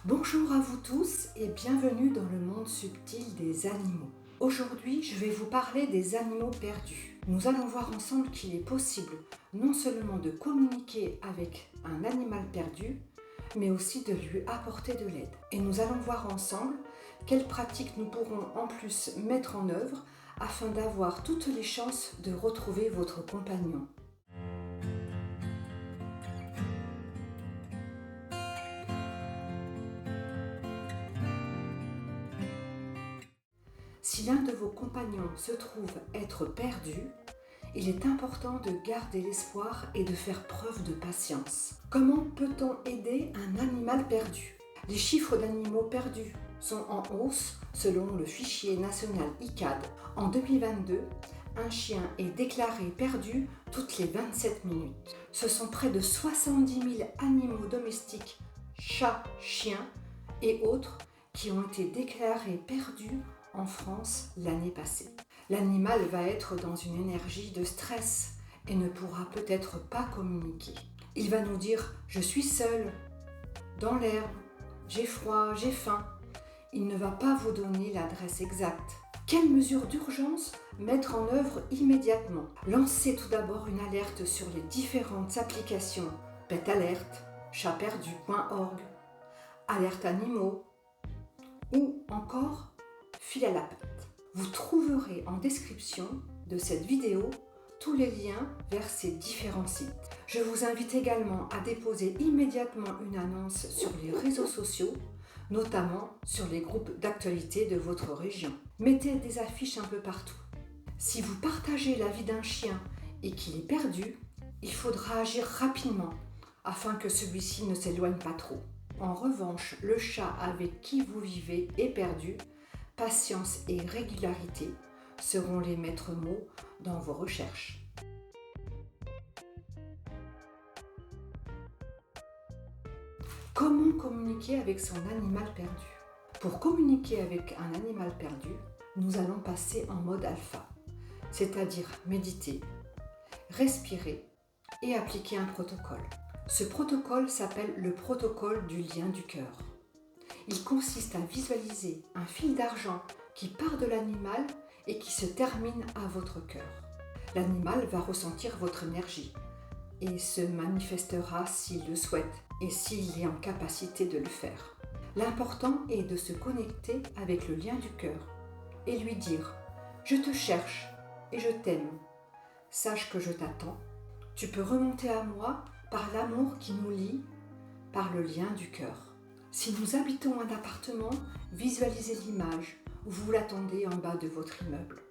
Bonjour à vous tous et bienvenue dans le monde subtil des animaux. Aujourd'hui, je vais vous parler des animaux perdus. Nous allons voir ensemble qu'il est possible non seulement de communiquer avec un animal perdu, mais aussi de lui apporter de l'aide. Et nous allons voir ensemble quelles pratiques nous pourrons en plus mettre en œuvre afin d'avoir toutes les chances de retrouver votre compagnon. Si l'un de vos compagnons se trouve être perdu, il est important de garder l'espoir et de faire preuve de patience. Comment peut-on aider un animal perdu? Les chiffres d'animaux perdus sont en hausse selon le fichier national ICAD. En 2022, un chien est déclaré perdu toutes les 27 minutes. Ce sont près de 70 000 animaux domestiques, chats, chiens et autres, qui ont été déclarés perdus en France l'année passée. L'animal va être dans une énergie de stress et ne pourra peut-être pas communiquer. Il va nous dire « je suis seul, dans l'herbe, j'ai froid, j'ai faim ». Il ne va pas vous donner l'adresse exacte. Quelles mesures d'urgence mettre en œuvre immédiatement? Lancez tout d'abord une alerte sur les différentes applications Pet Alert, chatperdu.org, Alerte Animaux ou encore Fil à la patte. Vous trouverez en description de cette vidéo tous les liens vers ces différents sites. Je vous invite également à déposer immédiatement une annonce sur les réseaux sociaux, notamment sur les groupes d'actualité de votre région. Mettez des affiches un peu partout. Si vous partagez la vie d'un chien et qu'il est perdu, il faudra agir rapidement afin que celui-ci ne s'éloigne pas trop. En revanche, le chat avec qui vous vivez est perdu. Patience et régularité seront les maîtres mots dans vos recherches. Comment communiquer avec son animal perdu? Pour communiquer avec un animal perdu, nous allons passer en mode alpha, c'est-à-dire méditer, respirer et appliquer un protocole. Ce protocole s'appelle le protocole du lien du cœur. Il consiste à visualiser un fil d'argent qui part de l'animal et qui se termine à votre cœur. L'animal va ressentir votre énergie et se manifestera s'il le souhaite et s'il est en capacité de le faire. L'important est de se connecter avec le lien du cœur et lui dire « Je te cherche et je t'aime. Sache que je t'attends. Tu peux remonter à moi par l'amour qui nous lie, par le lien du cœur. » Si nous habitons un appartement, visualisez l'image où vous l'attendez en bas de votre immeuble.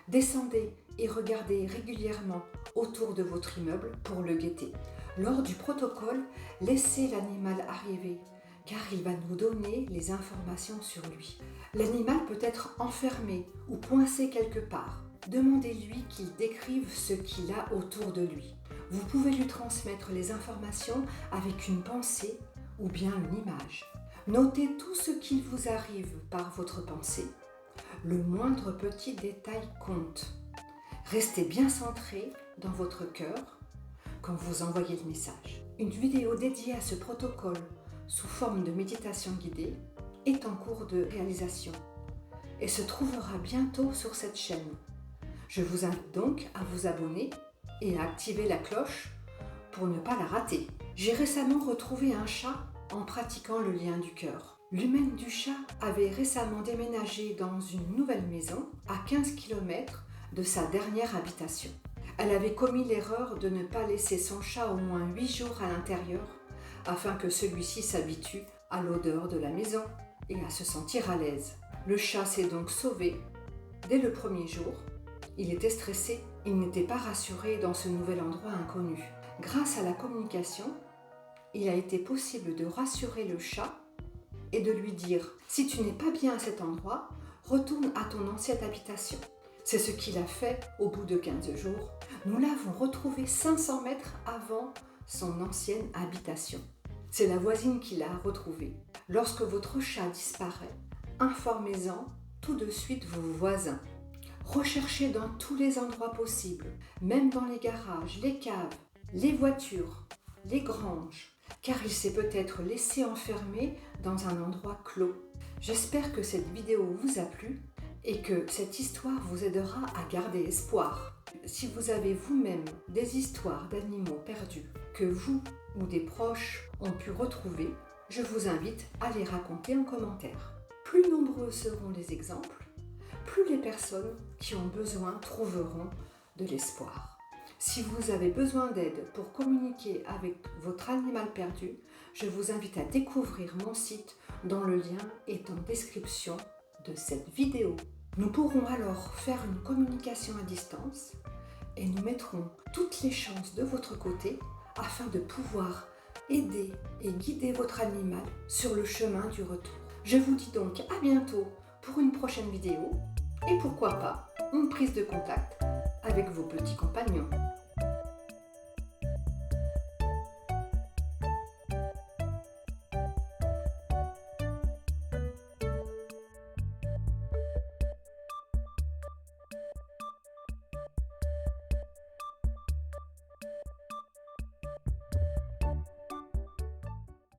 Descendez et regardez régulièrement autour de votre immeuble pour le guetter. Lors du protocole, laissez l'animal arriver car il va nous donner les informations sur lui. L'animal peut être enfermé ou coincé quelque part. Demandez-lui qu'il décrive ce qu'il a autour de lui. Vous pouvez lui transmettre les informations avec une pensée ou bien une image. Notez tout ce qui vous arrive par votre pensée. Le moindre petit détail compte. Restez bien centré dans votre cœur quand vous envoyez le message. Une vidéo dédiée à ce protocole sous forme de méditation guidée est en cours de réalisation et se trouvera bientôt sur cette chaîne. Je vous invite donc à vous abonner et à activer la cloche pour ne pas la rater. J'ai récemment retrouvé un chat en pratiquant le lien du cœur. L'humaine du chat avait récemment déménagé dans une nouvelle maison à 15 km de sa dernière habitation. Elle avait commis l'erreur de ne pas laisser son chat au moins 8 jours à l'intérieur afin que celui-ci s'habitue à l'odeur de la maison et à se sentir à l'aise. Le chat s'est donc sauvé dès le premier jour. Il était stressé, il n'était pas rassuré dans ce nouvel endroit inconnu. Grâce à la communication, il a été possible de rassurer le chat et de lui dire « Si tu n'es pas bien à cet endroit, retourne à ton ancienne habitation ». C'est ce qu'il a fait au bout de 15 jours. Nous l'avons retrouvé 500 mètres avant son ancienne habitation. C'est la voisine qui l'a retrouvé. Lorsque votre chat disparaît, informez-en tout de suite vos voisins. Recherchez dans tous les endroits possibles, même dans les garages, les caves, les voitures, les granges. car il s'est peut-être laissé enfermer dans un endroit clos. J'espère que cette vidéo vous a plu et que cette histoire vous aidera à garder espoir. Si vous avez vous-même des histoires d'animaux perdus que vous ou des proches ont pu retrouver, je vous invite à les raconter en commentaire. Plus nombreux seront les exemples, plus les personnes qui ont besoin trouveront de l'espoir. Si vous avez besoin d'aide pour communiquer avec votre animal perdu, je vous invite à découvrir mon site dont le lien est en description de cette vidéo. Nous pourrons alors faire une communication à distance et nous mettrons toutes les chances de votre côté afin de pouvoir aider et guider votre animal sur le chemin du retour. Je vous dis donc à bientôt pour une prochaine vidéo et pourquoi pas une prise de contact avec vos petits compagnons.